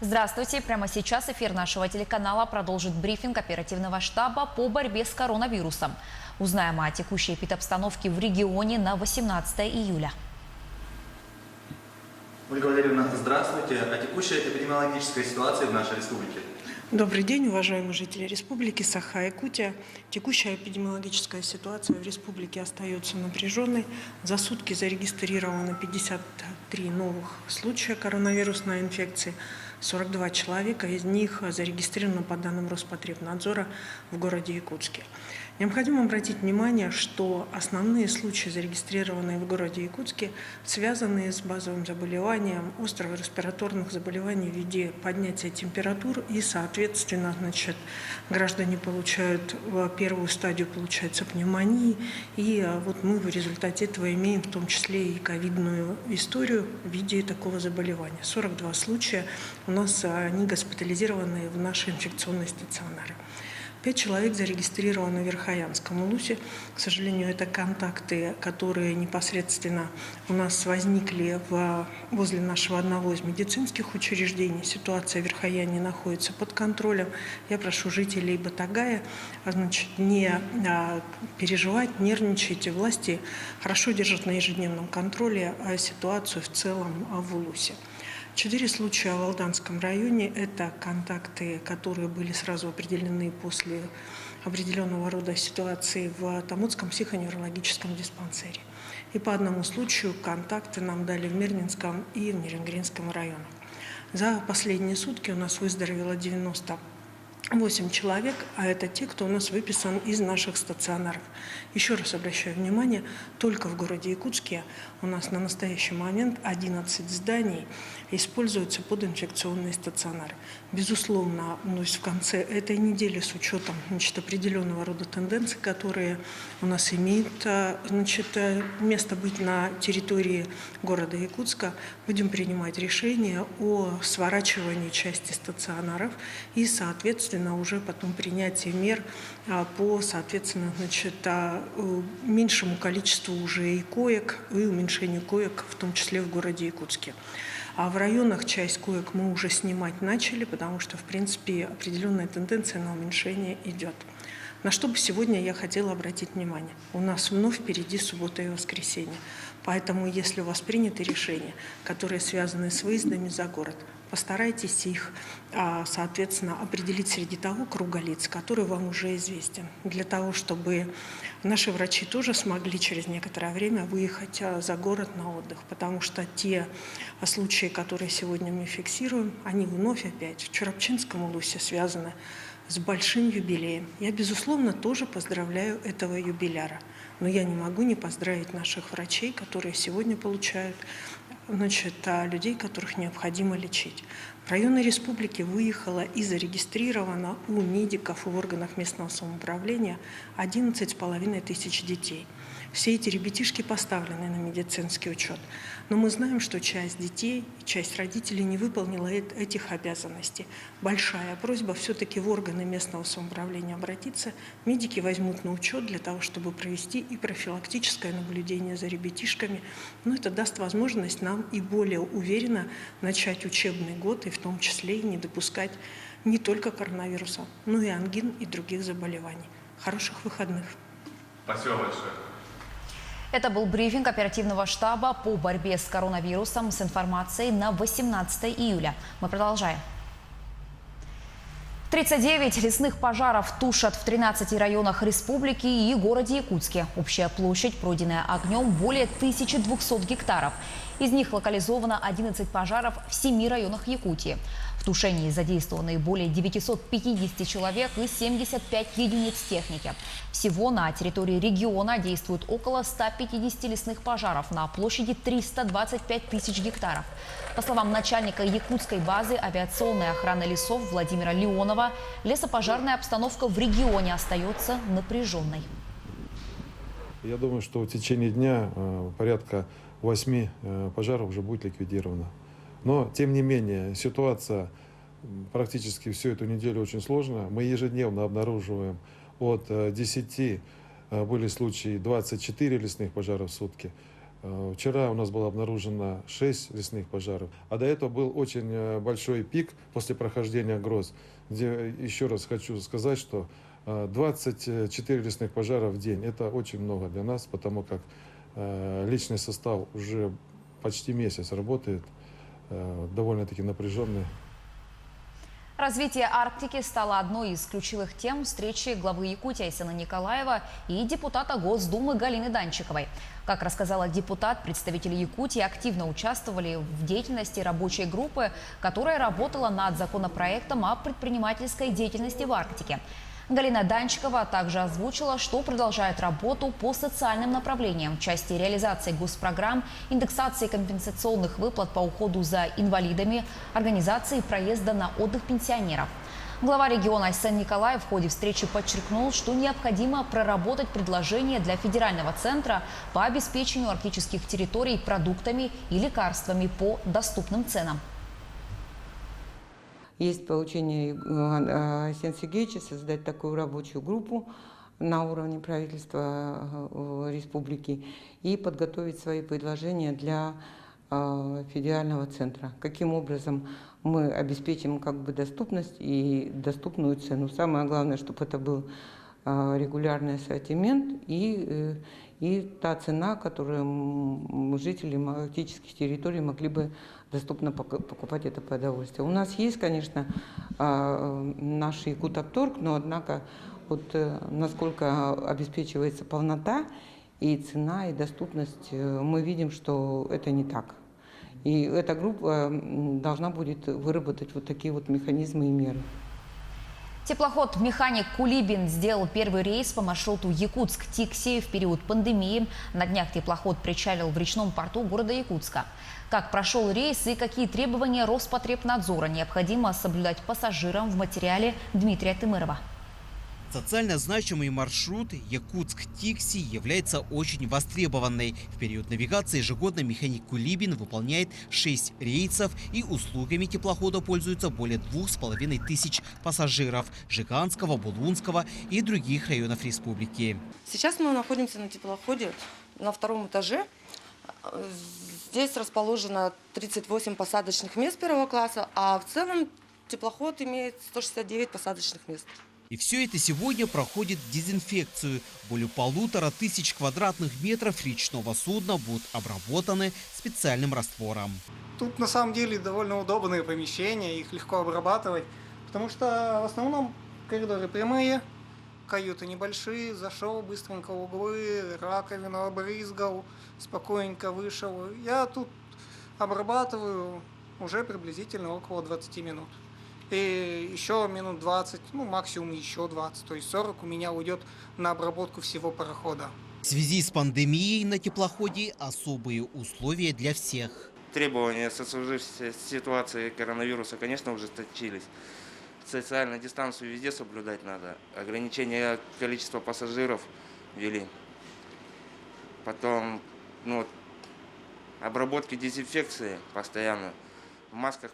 Здравствуйте! Прямо сейчас эфир нашего телеканала продолжит брифинг оперативного штаба по борьбе с коронавирусом. Узнаем о текущей эпидобстановке в регионе на 18 июля. Ольга Валерьевна, здравствуйте. О текущей эпидемиологической ситуации в нашей республике. Добрый день, уважаемые жители республики Саха-Якутия. Текущая эпидемиологическая ситуация в республике остается напряженной. За сутки зарегистрировано 53 новых случая коронавирусной инфекции. 42 человека, из них зарегистрировано по данным Роспотребнадзора в городе Якутске. Необходимо обратить внимание, что основные случаи, зарегистрированные в городе Якутске, связаны с базовым заболеванием острых респираторных заболеваний в виде поднятия температур, и, соответственно, граждане получают первую стадию, получается, пневмонии, и вот мы в результате этого имеем в том числе и ковидную историю в виде такого заболевания. 42 случая у нас они госпитализированы в наши инфекционные стационары. 5 человек зарегистрированы в Верхоянском улусе. К сожалению, это контакты, которые непосредственно у нас возникли возле нашего одного из медицинских учреждений. Ситуация в Верхояне находится под контролем. Я прошу жителей Батагая не переживать, нервничать. Власти хорошо держат на ежедневном контроле ситуацию в целом в улусе. 4 случая в Алданском районе – это контакты, которые были сразу определены после определенного рода ситуации в Томутском психоневрологическом диспансере. И по одному случаю контакты нам дали в Мирнинском и в Нерюнгринском районах. За последние сутки у нас выздоровело 98 человек, а это те, кто у нас выписан из наших стационаров. Еще раз обращаю внимание, только в городе Якутске у нас на настоящий момент 11 зданий используются под инфекционные стационары. Безусловно, в конце этой недели с учетом определенного рода тенденций, которые у нас имеют место быть на территории города Якутска, будем принимать решение о сворачивании части стационаров и, соответственно, уже потом принятие мер по, соответственно, меньшему количеству уже и коек, и уменьшению коек, в том числе в городе Якутске. А в районах часть коек мы уже снимать начали, потому что, в принципе, определенная тенденция на уменьшение идет. На что бы сегодня я хотела обратить внимание. У нас вновь впереди суббота и воскресенье. Поэтому, если у вас приняты решения, которые связаны с выездами за город, постарайтесь их, соответственно, определить среди того круга лиц, который вам уже известен, для того, чтобы наши врачи тоже смогли через некоторое время выехать за город на отдых, потому что те случаи, которые сегодня мы фиксируем, они вновь опять в Чурапчинском улусе связаны с большим юбилеем. Я, безусловно, тоже поздравляю этого юбиляра, но я не могу не поздравить наших врачей, которые сегодня получают людей, которых необходимо лечить. В районы республики выехало и зарегистрировано у медиков и в органах местного самоуправления 11,5 тысяч детей. Все эти ребятишки поставлены на медицинский учет. Но мы знаем, что часть детей, часть родителей не выполнила этих обязанностей. Большая просьба все-таки в органы местного самоуправления обратиться. Медики возьмут на учет для того, чтобы провести и профилактическое наблюдение за ребятишками. Но это даст возможность нам и более уверенно начать учебный год, и в том числе и не допускать не только коронавируса, но и ангин и других заболеваний. Хороших выходных. Спасибо большое. Это был брифинг оперативного штаба по борьбе с коронавирусом с информацией на 18 июля. Мы продолжаем. 39 лесных пожаров тушат в 13 районах республики и городе Якутске. Общая площадь, пройденная огнем, более 1200 гектаров. Из них локализовано 11 пожаров в 7 районах Якутии. В тушении задействованы более 950 человек и 75 единиц техники. Всего на территории региона действует около 150 лесных пожаров на площади 325 тысяч гектаров. По словам начальника якутской базы авиационной охраны лесов Владимира Леонова, лесопожарная обстановка в регионе остается напряженной. Я думаю, что в течение дня порядка 8 пожаров уже будет ликвидировано. Но, тем не менее, ситуация практически всю эту неделю очень сложная. Мы ежедневно обнаруживаем от 10, были случаи 24 лесных пожаров в сутки. Вчера у нас было обнаружено 6 лесных пожаров, а до этого был очень большой пик после прохождения гроз, где, еще раз хочу сказать, что 24 лесных пожара в день. Это очень много для нас, потому как личный состав уже почти месяц работает, довольно-таки напряженный. Развитие Арктики стало одной из ключевых тем встречи главы Якутии Айсена Николаева и депутата Госдумы Галины Данчиковой. Как рассказала депутат, представители Якутии активно участвовали в деятельности рабочей группы, которая работала над законопроектом о предпринимательской деятельности в Арктике. Галина Данчикова также озвучила, что продолжает работу по социальным направлениям в части реализации госпрограмм, индексации компенсационных выплат по уходу за инвалидами, организации проезда на отдых пенсионеров. Глава региона Айсен Николаев в ходе встречи подчеркнул, что необходимо проработать предложение для федерального центра по обеспечению арктических территорий продуктами и лекарствами по доступным ценам. Есть поручение Айсена Сергеевича создать такую рабочую группу на уровне правительства республики и подготовить свои предложения для федерального центра. Каким образом мы обеспечим доступность и доступную цену. Самое главное, чтобы это был регулярный ассортимент и та цена, которую жители арктических территорий могли бы доступно покупать это продовольствие. У нас есть, конечно, наш Якутопторг, но однако насколько обеспечивается полнота и цена, и доступность, мы видим, что это не так. И эта группа должна будет выработать такие механизмы и меры. Теплоход-механик Кулибин сделал первый рейс по маршруту Якутск-Тикси в период пандемии. На днях теплоход причалил в речном порту города Якутска. Как прошел рейс и какие требования Роспотребнадзора необходимо соблюдать пассажирам, в материале Дмитрия Тымырова. Социально значимый маршрут Якутск-Тикси является очень востребованной. В период навигации ежегодно механик Кулибин выполняет 6 рейсов, и услугами теплохода пользуются более 2500 пассажиров Жиганского, Булунского и других районов республики. Сейчас мы находимся на теплоходе на 2-м этаже. Здесь расположено 38 посадочных мест первого класса, а в целом теплоход имеет 169 посадочных мест. И все это сегодня проходит дезинфекцию. Более 1500 квадратных метров речного судна будут обработаны специальным раствором. Тут на самом деле довольно удобные помещения, их легко обрабатывать, потому что в основном коридоры прямые, каюты небольшие, зашел быстренько в углы, раковину обрызгал, спокойненько вышел. Я тут обрабатываю уже приблизительно около 20 минут. И еще минут 20, максимум еще 20, то есть 40 у меня уйдет на обработку всего парохода. В связи с пандемией на теплоходе особые условия для всех. Требования сослужившейся ситуации коронавируса, конечно, ужесточились. Социальную дистанцию везде соблюдать надо. Ограничение количества пассажиров ввели. Потом, обработки, дезинфекции постоянно. В масках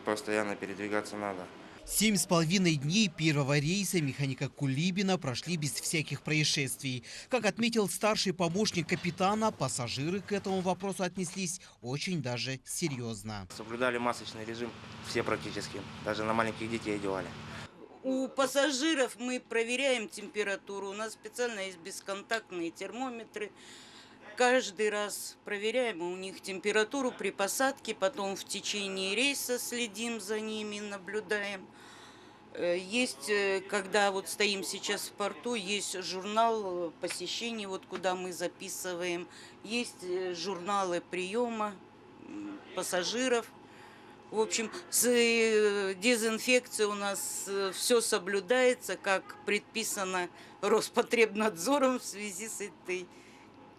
постоянно передвигаться надо. 7,5 дней первого рейса механика Кулибина прошли без всяких происшествий. Как отметил старший помощник капитана, пассажиры к этому вопросу отнеслись очень даже серьезно. Соблюдали масочный режим все практически, даже на маленьких детей одевали. У пассажиров мы проверяем температуру, у нас специально есть бесконтактные термометры. Каждый раз проверяем у них температуру при посадке, потом в течение рейса следим за ними, наблюдаем. Есть, когда стоим сейчас в порту, есть журнал посещений, куда мы записываем. Есть журналы приема пассажиров. В общем, с дезинфекцией у нас все соблюдается, как предписано Роспотребнадзором в связи с этой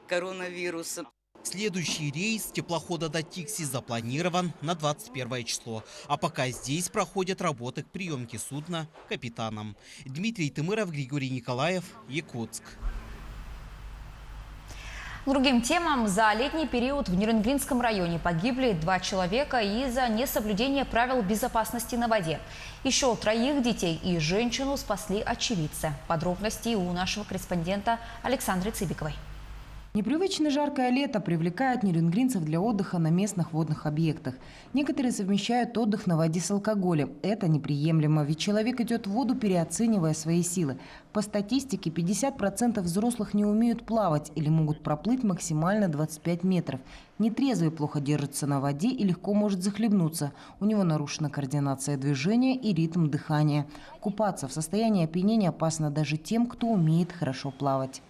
коронавирусом. Следующий рейс теплохода до Тикси запланирован на 21 число. А пока здесь проходят работы к приемке судна капитаном. Дмитрий Тымыров, Григорий Николаев, Якутск. Другим темам. За летний период в Нерюнгринском районе погибли 2 человека из-за несоблюдения правил безопасности на воде. Еще 3 детей и женщину спасли очевидцы. Подробности у нашего корреспондента Александры Цыбиковой. Непривычно жаркое лето привлекает нерюнгринцев для отдыха на местных водных объектах. Некоторые совмещают отдых на воде с алкоголем. Это неприемлемо, ведь человек идет в воду, переоценивая свои силы. По статистике, 50% взрослых не умеют плавать или могут проплыть максимально 25 метров. Нетрезвый плохо держится на воде и легко может захлебнуться. У него нарушена координация движения и ритм дыхания. Купаться в состоянии опьянения опасно даже тем, кто умеет хорошо плавать.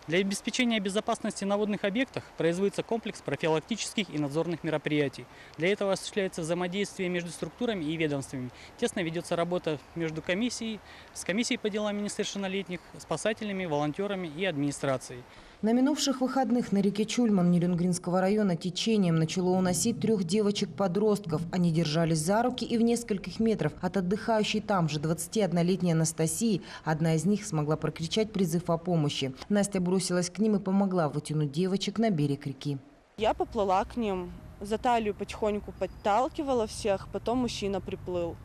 Для обеспечения безопасности на водных объектах производится комплекс профилактических и надзорных мероприятий. Для этого осуществляется взаимодействие между структурами и ведомствами. Тесно ведется работа между комиссией, с комиссией по делам несовершеннолетних, спасателями, волонтерами и администрацией. На минувших выходных на реке Чульман Нерюнгринского района течением начало уносить 3 девочек-подростков. Они держались за руки и в нескольких метров от отдыхающей там же 21-летней Анастасии. Одна из них смогла прокричать призыв о помощи. Настя бросилась к ним и помогла вытянуть девочек на берег реки. Я поплыла к ним, за талию потихоньку подталкивала всех, потом мужчина приплыл.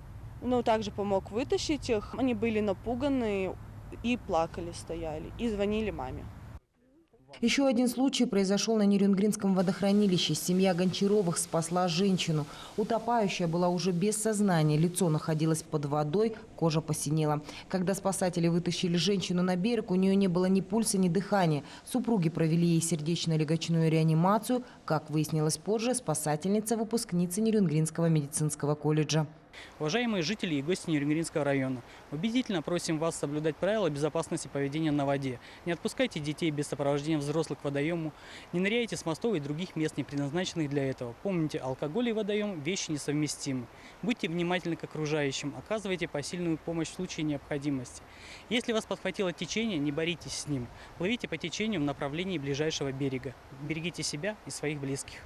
Также помог вытащить их. Они были напуганы и плакали, стояли, и звонили маме. Еще один случай произошел на Нерюнгринском водохранилище. Семья Гончаровых спасла женщину. Утопающая была уже без сознания. Лицо находилось под водой, кожа посинела. Когда спасатели вытащили женщину на берег, у нее не было ни пульса, ни дыхания. Супруги провели ей сердечно-легочную реанимацию. Как выяснилось позже, спасательница – выпускница Нерюнгринского медицинского колледжа. Уважаемые жители и гости Нерюнгринского района, убедительно просим вас соблюдать правила безопасности поведения на воде. Не отпускайте детей без сопровождения взрослых к водоему, не ныряйте с мостов и других мест, не предназначенных для этого. Помните, алкоголь и водоем – вещи несовместимы. Будьте внимательны к окружающим, оказывайте посильную помощь в случае необходимости. Если вас подхватило течение, не боритесь с ним. Плывите по течению в направлении ближайшего берега. Берегите себя и своих близких.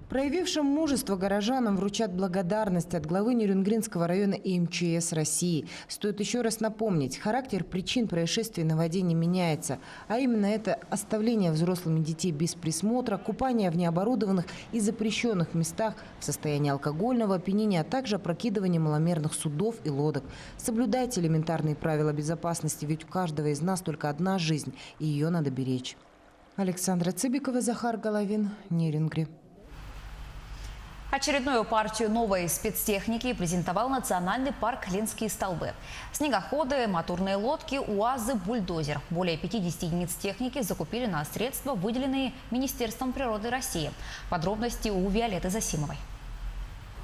Проявившим мужество горожанам вручат благодарность от главы Нерюнгринского района и МЧС России. Стоит еще раз напомнить, характер причин происшествий на воде не меняется. А именно это оставление взрослыми детей без присмотра, купание в необорудованных и запрещенных местах в состоянии алкогольного опьянения, а также опрокидывание маломерных судов и лодок. Соблюдайте элементарные правила безопасности, ведь у каждого из нас только одна жизнь, и ее надо беречь. Александра Цыбикова, Захар Головин, Нерюнгри. Очередную партию новой спецтехники презентовал национальный парк Ленские столбы. Снегоходы, моторные лодки, УАЗы, бульдозер. Более 50 единиц техники закупили на средства, выделенные Министерством природы России. Подробности у Виолетты Засимовой.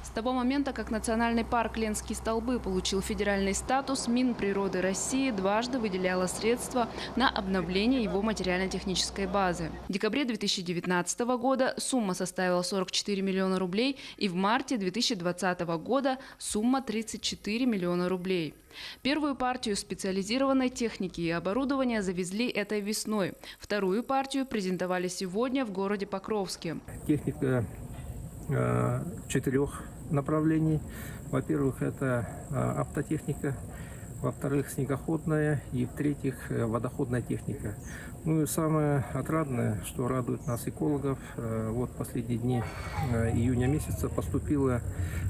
С того момента, как национальный парк Ленские столбы получил федеральный статус, Минприроды России дважды выделяла средства на обновление его материально-технической базы. В декабре 2019 года сумма составила 44 миллиона рублей и в марте 2020 года сумма 34 миллиона рублей. Первую партию специализированной техники и оборудования завезли этой весной. Вторую партию презентовали сегодня в городе Покровске. Техника 4 направлений. Во-первых, это автотехника, во-вторых, снегоходная и, в-третьих, водоходная техника. И самое отрадное, что радует нас экологов, вот последние дни июня месяца поступила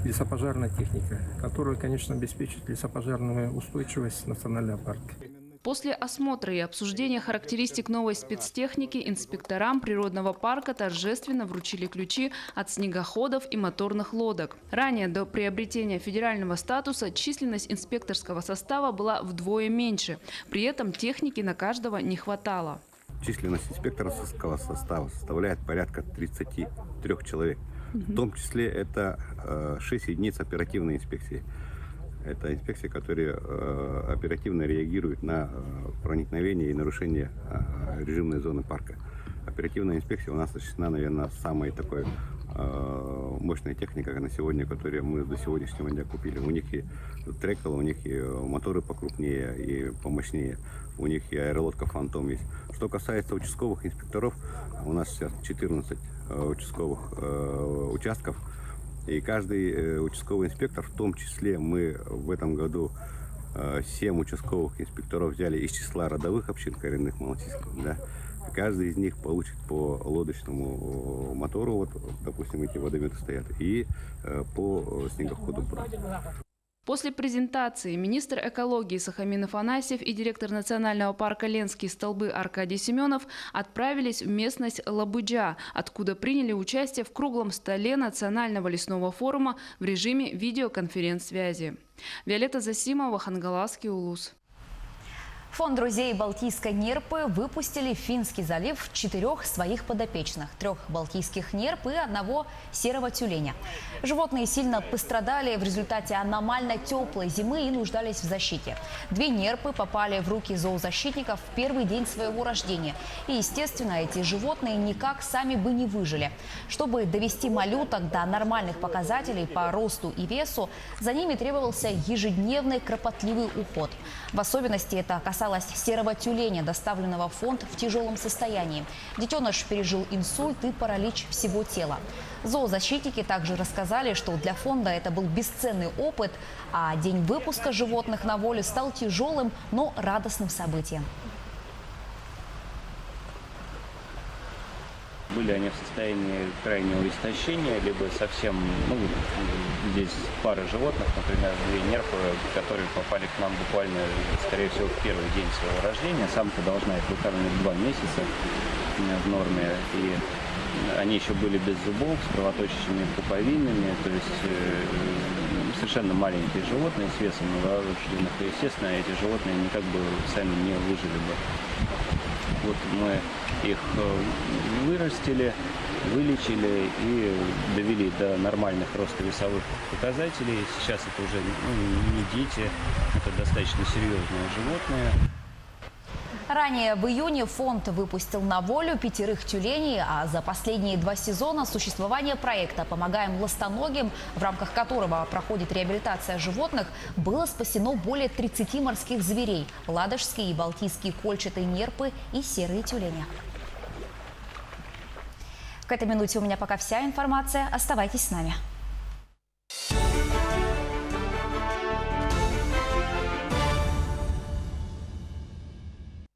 лесопожарная техника, которая, конечно, обеспечит лесопожарную устойчивость национального парка. После осмотра и обсуждения характеристик новой спецтехники инспекторам природного парка торжественно вручили ключи от снегоходов и моторных лодок. Ранее до приобретения федерального статуса численность инспекторского состава была вдвое меньше. При этом техники на каждого не хватало. Численность инспекторского состава составляет порядка 33 человек. В том числе это 6 единиц оперативной инспекции. Это инспекции, которые оперативно реагируют на проникновение и нарушение режимной зоны парка. Оперативная инспекция у нас осуществлена, наверное, самой такой мощной техникой на сегодня, которую мы до сегодняшнего дня купили. У них и трекол, у них и моторы покрупнее и помощнее, у них и аэролодка «Фантом» есть. Что касается участковых инспекторов, у нас сейчас 14 участковых участков. И каждый участковый инспектор, в том числе мы в этом году 7 участковых инспекторов взяли из числа родовых общин коренных малочисленных. Да. Каждый из них получит по лодочному мотору, вот, допустим, эти водометы стоят, и по снегоходу. После презентации министр экологии Сахамин Афанасьев и директор национального парка «Ленские столбы» Аркадий Семенов отправились в местность Лабуджа, откуда приняли участие в круглом столе Национального лесного форума в режиме видеоконференц-связи. Виолетта Засимова, Хангаласский улус. Фонд друзей Балтийской нерпы выпустили в Финский залив 4 своих подопечных – 3 балтийских нерп и 1 серого тюленя. Животные сильно пострадали в результате аномально теплой зимы и нуждались в защите. 2 нерпы попали в руки зоозащитников в первый день своего рождения. И, естественно, эти животные никак сами бы не выжили. Чтобы довести малюток до нормальных показателей по росту и весу, за ними требовался ежедневный кропотливый уход. В особенности это касалось серого тюленя, доставленного в фонд в тяжелом состоянии. Детеныш пережил инсульт и паралич всего тела. Зоозащитники также рассказали, что для фонда это был бесценный опыт, а день выпуска животных на волю стал тяжелым, но радостным событием. Были они в состоянии крайнего истощения, либо совсем, здесь пара животных, например, 2 нерпы, которые попали к нам буквально, скорее всего, в первый день своего рождения. Самка должна их выкармливать 2 месяца в норме, и они еще были без зубов, с кровоточащими пуповинами, то есть совершенно маленькие животные с весом новорожденных. И, естественно, эти животные никак бы сами не выжили бы. Вот мы их вырастили, вылечили и довели до нормальных ростовесовых показателей. Сейчас это уже не дети, это достаточно серьезные животные. Ранее в июне фонд выпустил на волю 5 тюленей, а за последние 2 сезона существования проекта «Помогаем ластоногим», в рамках которого проходит реабилитация животных, было спасено более 30 морских зверей – ладожские и балтийские кольчатые нерпы и серые тюлени. К этой минуте у меня пока вся информация. Оставайтесь с нами.